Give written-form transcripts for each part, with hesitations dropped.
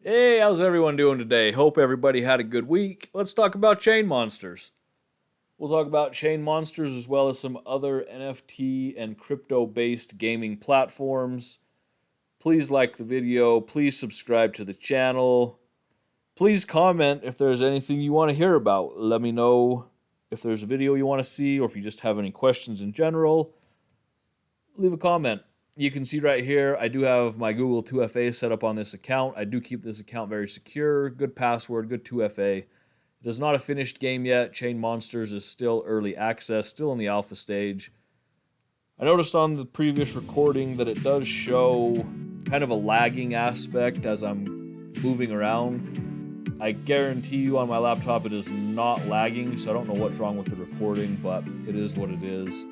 Hey, how's everyone doing today? Hope everybody had a good week. Let's talk about Chainmonsters. We'll talk about Chainmonsters as well as some other NFT and crypto-based gaming platforms. Please like the video. Please subscribe to the channel. Please comment if there's anything you want to hear about. Let me know if there's a video you want to see or if you just have any questions in general. Leave a comment. You can see right here, I do have my Google 2FA set up on this account. I do keep this account very secure. Good password, good 2FA. It is not a finished game yet. Chainmonsters is still early access, still in the alpha stage. I noticed on the previous recording that it does show kind of a lagging aspect as I'm moving around. I guarantee you on my laptop it is not lagging, so I don't know what's wrong with the recording, but it is what it is.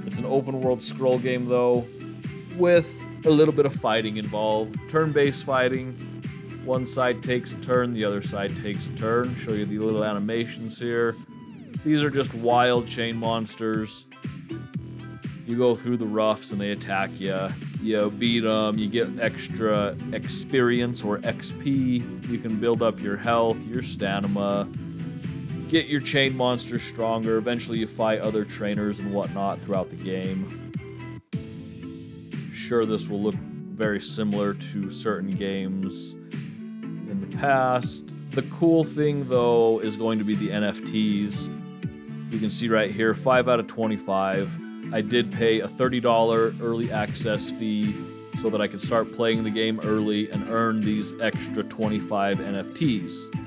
It's an open world scroll game though, with a little bit of fighting involved. Turn-based fighting. One side takes a turn, the other side takes a turn. Show you the little animations here. These are just wild chain monsters. You go through the roughs and they attack you. You beat them, you get extra experience or XP. You can build up your health, your stamina. Get your chain monsters stronger. Eventually you fight other trainers and whatnot throughout the game. Sure, this will look very similar to certain games in the past. The cool thing though is going to be the NFTs. You can see right here, 5 out of 25. I did pay a $30 early access fee so that I could start playing the game early and earn these extra 25 NFTs.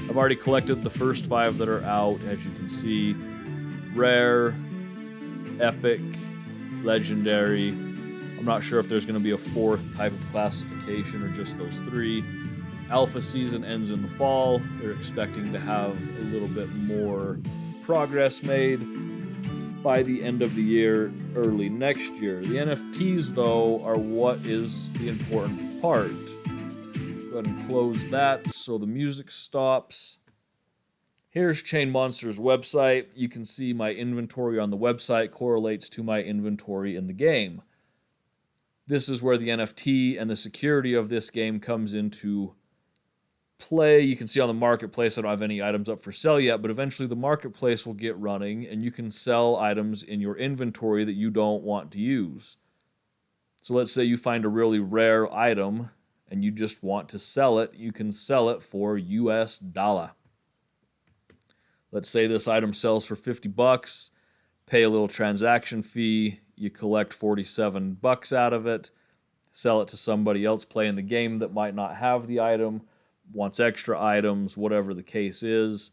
I've already collected the first 5 that are out, as you can see. Rare, Epic, Legendary. I'm not sure if there's going to be a 4th type of classification or just those 3. Alpha season ends in the fall. They're expecting to have a little bit more progress made by the end of the year, early next year. The NFTs, though, are what is the important part. Go ahead and close that so the music stops. Here's Chainmonsters' website. You can see my inventory on the website correlates to my inventory in the game. This is where the NFT and the security of this game comes into play. You can see on the marketplace I don't have any items up for sale yet, but eventually the marketplace will get running and you can sell items in your inventory that you don't want to use. So let's say you find a really rare item and you just want to sell it, you can sell it for US dollar. Let's say this item sells for 50 bucks, pay a little transaction fee, you collect 47 bucks out of it, sell it to somebody else playing the game that might not have the item, wants extra items, whatever the case is.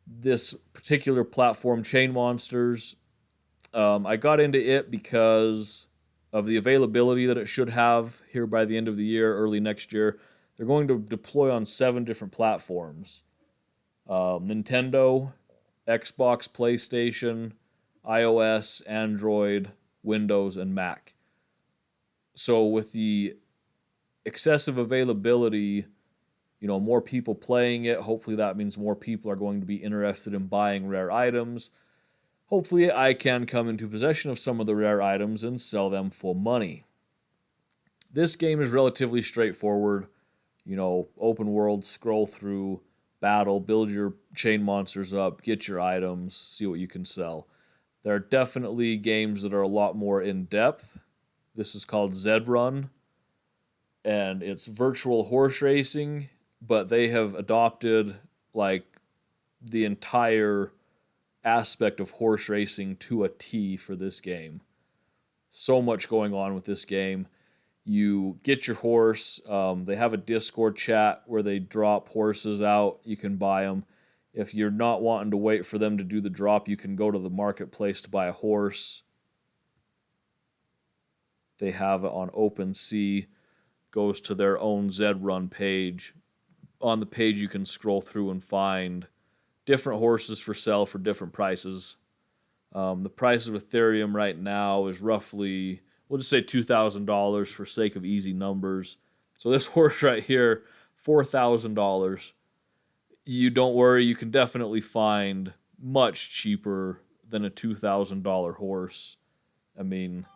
This particular platform, Chainmonsters, I got into it because of the availability that it should have here by the end of the year, early next year. They're going to deploy on 7 different platforms. Nintendo, Xbox, PlayStation, iOS, Android, Windows, and Mac. So with the excessive availability, more people playing it, hopefully that means more people are going to be interested in buying rare items. Hopefully I can come into possession of some of the rare items and sell them for money. This game is relatively straightforward. Open world, scroll through, battle, build your chain monsters up, get your items, see what you can sell. There are definitely games that are a lot more in-depth. This is called Z-Run, and it's virtual horse racing, but they have adopted the entire aspect of horse racing to a T for this game. So much going on with this game. You get your horse. They have a Discord chat where they drop horses out. You can buy them. If you're not wanting to wait for them to do the drop, you can go to the marketplace to buy a horse. They have it on OpenSea. Goes to their own Z-Run page. On the page you can scroll through and find different horses for sale for different prices. The price of Ethereum right now is roughly, we'll just say $2,000 for sake of easy numbers. So this horse right here, $4,000. You don't worry, you can definitely find much cheaper than a $2,000 horse. I mean,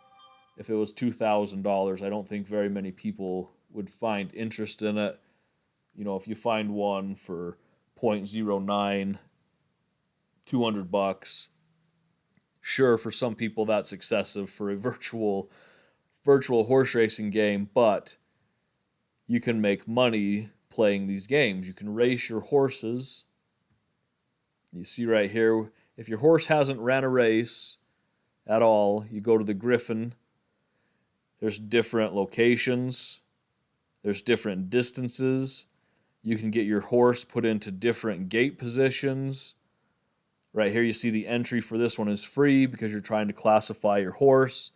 If it was $2,000, I don't think very many people would find interest in it. You know, if you find one for 0.09, $200, sure, for some people that's excessive for a virtual horse racing game, but you can make money playing these games. You can race your horses. You see right here, if your horse hasn't ran a race at all, you go to the Griffin. There's different locations. There's different distances. You can get your horse put into different gate positions. Right here you see the entry for this one is free because you're trying to classify your horse,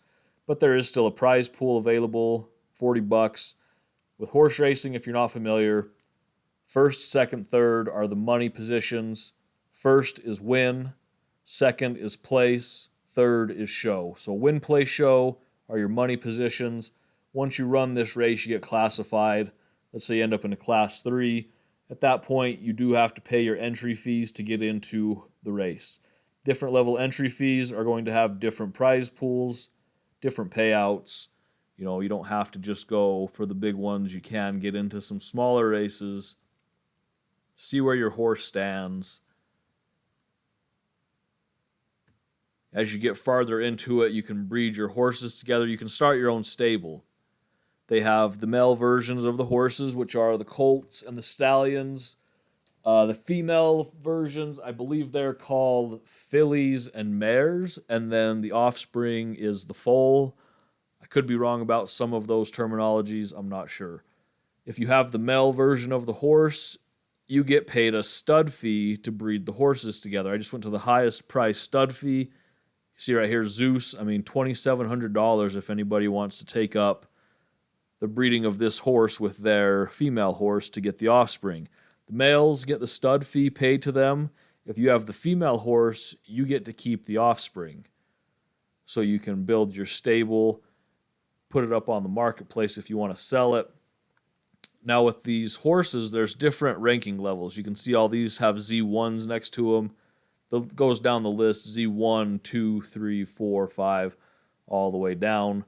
but there is still a prize pool available, $40. With horse racing, if you're not familiar, first, second, third are the money positions. First is win, second is place, third is show. So win, place, show are your money positions. Once you run this race, you get classified. Let's say you end up in a class 3. At that point, you do have to pay your entry fees to get into the race. Different level entry fees are going to have different prize pools, different payouts. You know, you don't have to just go for the big ones. You can get into some smaller races, see where your horse stands. As you get farther into it, you can breed your horses together. You can start your own stable. They have the male versions of the horses, which are the colts and the stallions. The female versions, I believe they're called fillies and mares, and then the offspring is the foal. I could be wrong about some of those terminologies. I'm not sure. If you have the male version of the horse, you get paid a stud fee to breed the horses together. I just went to the highest price stud fee. You see right here, Zeus. I mean, $2,700 if anybody wants to take up the breeding of this horse with their female horse to get the offspring. The males get the stud fee paid to them. If you have the female horse, you get to keep the offspring. So you can build your stable, put it up on the marketplace if you want to sell it. Now with these horses, there's different ranking levels. You can see all these have Z1s next to them. That goes down the list, Z1, 2, 3, 4, 5, all the way down.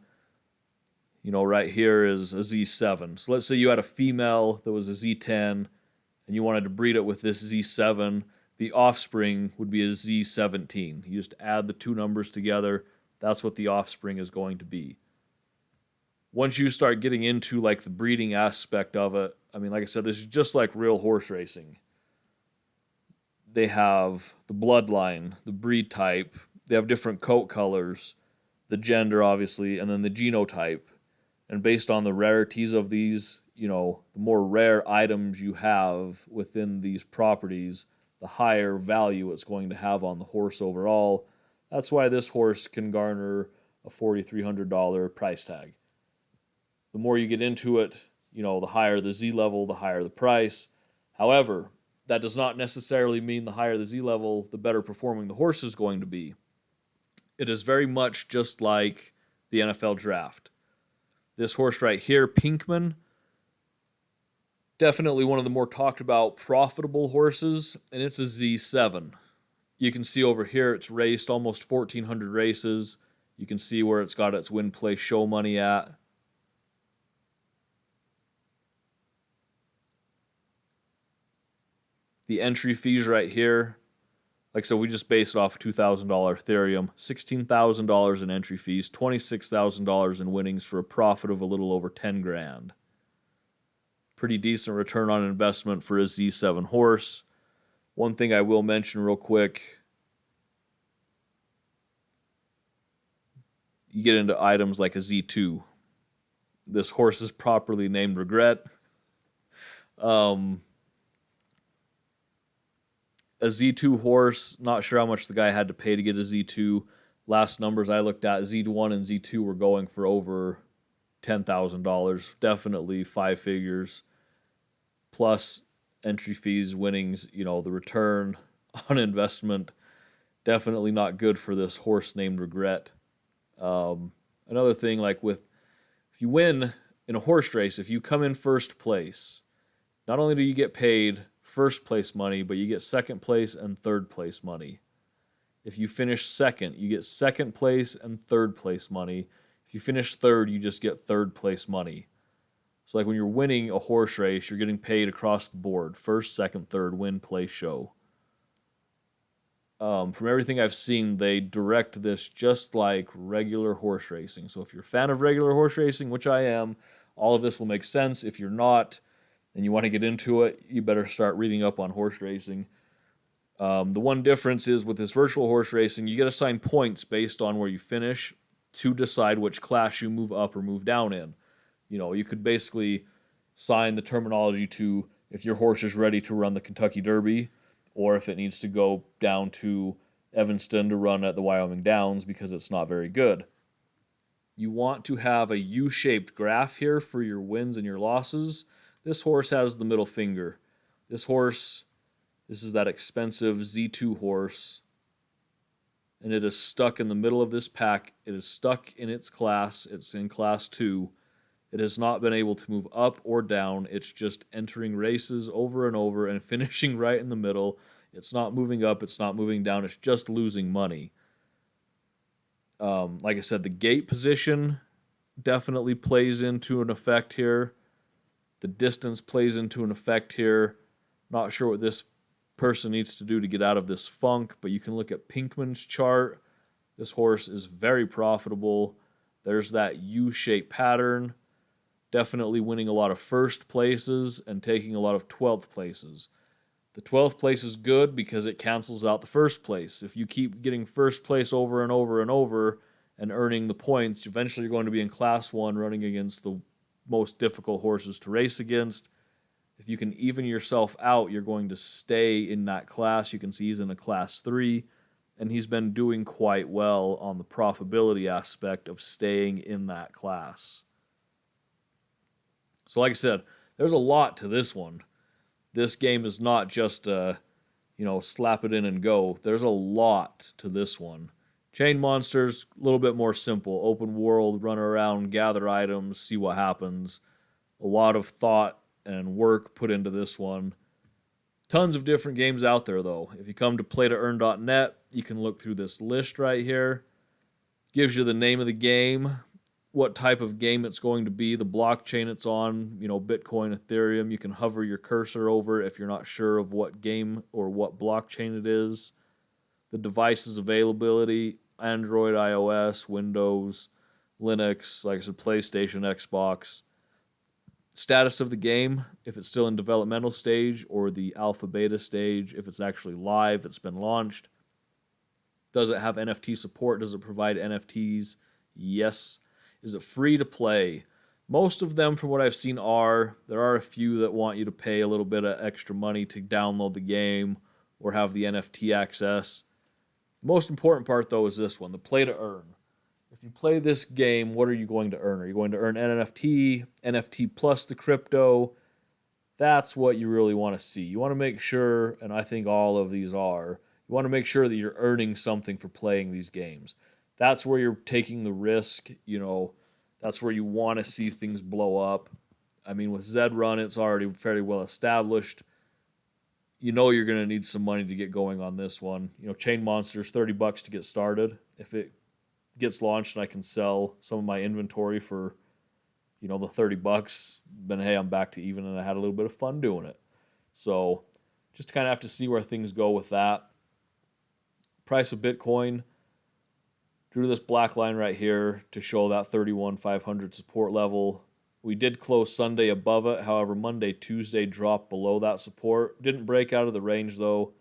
You know, right here is a Z7. So let's say you had a female that was a Z10 and you wanted to breed it with this Z7. The offspring would be a Z17. You just add the two numbers together. That's what the offspring is going to be. Once you start getting into like the breeding aspect of it, I mean, like I said, this is just like real horse racing. They have the bloodline, the breed type. They have different coat colors, the gender, obviously, and then the genotype. And based on the rarities of these, you know, the more rare items you have within these properties, the higher value it's going to have on the horse overall. That's why this horse can garner a $4,300 price tag. The more you get into it, you know, the higher the Z level, the higher the price. However, that does not necessarily mean the higher the Z level, the better performing the horse is going to be. It is very much just like the NFL draft. This horse right here, Pinkman, definitely one of the more talked about profitable horses, and it's a Z7. You can see over here it's raced almost 1,400 races. You can see where it's got its win, play, show money at. The entry fees right here, like so we just based it off $2,000 Ethereum, $16,000 in entry fees, $26,000 in winnings for a profit of a little over 10 grand. Pretty decent return on investment for a Z7 horse. One thing I will mention real quick, you get into items like a Z2. This horse is properly named Regret. A Z2 horse, not sure how much the guy had to pay to get a Z2. Last numbers I looked at, Z1 and Z2 were going for over $10,000. Definitely 5 figures. Plus entry fees, winnings, you know, the return on investment. Definitely not good for this horse named Regret. Another thing, like if you win in a horse race, if you come in first place, not only do you get paid first place money, but you get second place and third place money. If you finish second, you get second place and third place money. If you finish third, you just get third place money. So like when you're winning a horse race, you're getting paid across the board. First, second, third, win, place, show. From everything I've seen, they direct this just like regular horse racing. So if you're a fan of regular horse racing, which I am, all of this will make sense. If you're not and you want to get into it, you better start reading up on horse racing. The one difference is with this virtual horse racing, you get assigned points based on where you finish to decide which class you move up or move down in. You could basically sign the terminology to if your horse is ready to run the Kentucky Derby, or if it needs to go down to Evanston to run at the Wyoming Downs because it's not very good. You want to have a U-shaped graph here for your wins and your losses. This horse has the middle finger. This is that expensive Z2 horse, and it is stuck in the middle of this pack. It is stuck in its class. It's in class 2. It has not been able to move up or down. It's just entering races over and over and finishing right in the middle. It's not moving up. It's not moving down. It's just losing money. Like I said, the gate position definitely plays into an effect here. The distance plays into an effect here. Not sure what this person needs to do to get out of this funk, but you can look at Pinkman's chart. This horse is very profitable. There's that U-shaped pattern. Definitely winning a lot of first places and taking a lot of 12th places. The 12th place is good because it cancels out the first place. If you keep getting first place over and over and over and earning the points, eventually you're going to be in class 1 running against the most difficult horses to race against. If you can even yourself out, you're going to stay in that class. You can see he's in a class 3, and he's been doing quite well on the profitability aspect of staying in that class. So like I said, there's a lot to this one. This game is not just slap it in and go. There's a lot to this one. Chainmonsters, a little bit more simple. Open world, run around, gather items, see what happens. A lot of thought and work put into this one. Tons of different games out there, though. If you come to playtoearn.net, you can look through this list right here. Gives you the name of the game, what type of game it's going to be, the blockchain it's on, Bitcoin, Ethereum. You can hover your cursor over it if you're not sure of what game or what blockchain it is. The device's availability, Android, iOS, Windows, Linux, like I said, PlayStation, Xbox. Status of the game, if it's still in developmental stage or the alpha beta stage, if it's actually live, it's been launched. Does it have NFT support? Does it provide NFTs? Yes. Is it free to play? Most of them, from what I've seen, are. There are a few that want you to pay a little bit of extra money to download the game or have the NFT access. The most important part, though, is this one, the play to earn. If you play this game, what are you going to earn? Are you going to earn NFT plus the crypto? That's what you really want to see. You want to make sure, and I think all of these are, you want to make sure that you're earning something for playing these games. That's where you're taking the risk, that's where you want to see things blow up. I mean, with Zed Run, it's already fairly well established. You're going to need some money to get going on this one. Chainmonsters, $30 to get started. If it gets launched and I can sell some of my inventory for, the $30, then hey, I'm back to even and I had a little bit of fun doing it. So just kind of have to see where things go with that. Price of Bitcoin. Drew this black line right here to show that 31,500 support level. We did close Sunday above it. However, Monday, Tuesday dropped below that support. Didn't break out of the range, though.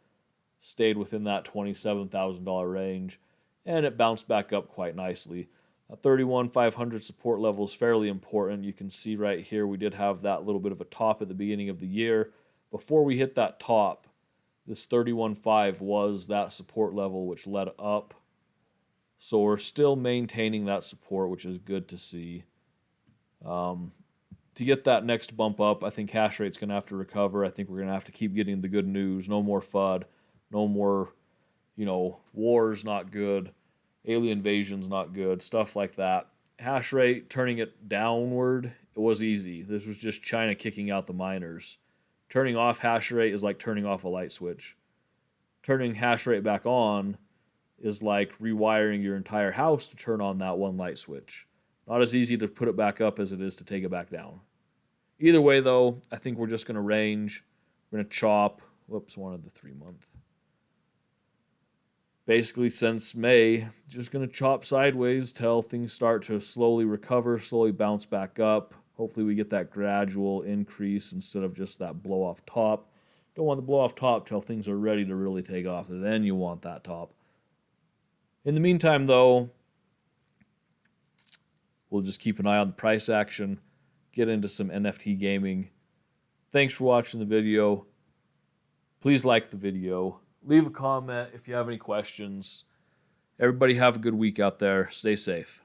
Stayed within that $27,000 range. And it bounced back up quite nicely. That 31,500 support level is fairly important. You can see right here we did have that little bit of a top at the beginning of the year. Before we hit that top, this 31.5 was that support level which led up. So we're still maintaining that support, which is good to see. To get that next bump up, I think hash rate's going to have to recover. I think we're going to have to keep getting the good news. No more FUD. No more, wars not good. Alien invasion's not good. Stuff like that. Hash rate, turning it downward, it was easy. This was just China kicking out the miners. Turning off hash rate is like turning off a light switch. Turning hash rate back on is like rewiring your entire house to turn on that one light switch. Not as easy to put it back up as it is to take it back down. Either way, though, I think we're just going to range. We're going to chop. Whoops, wanted the 3-month. Basically, since May, just going to chop sideways till things start to slowly recover, slowly bounce back up. Hopefully we get that gradual increase instead of just that blow off top. Don't want the blow off top till things are ready to really take off. Then you want that top. In the meantime, though, we'll just keep an eye on the price action, get into some NFT gaming. Thanks for watching the video. Please like the video. Leave a comment if you have any questions. Everybody have a good week out there. Stay safe.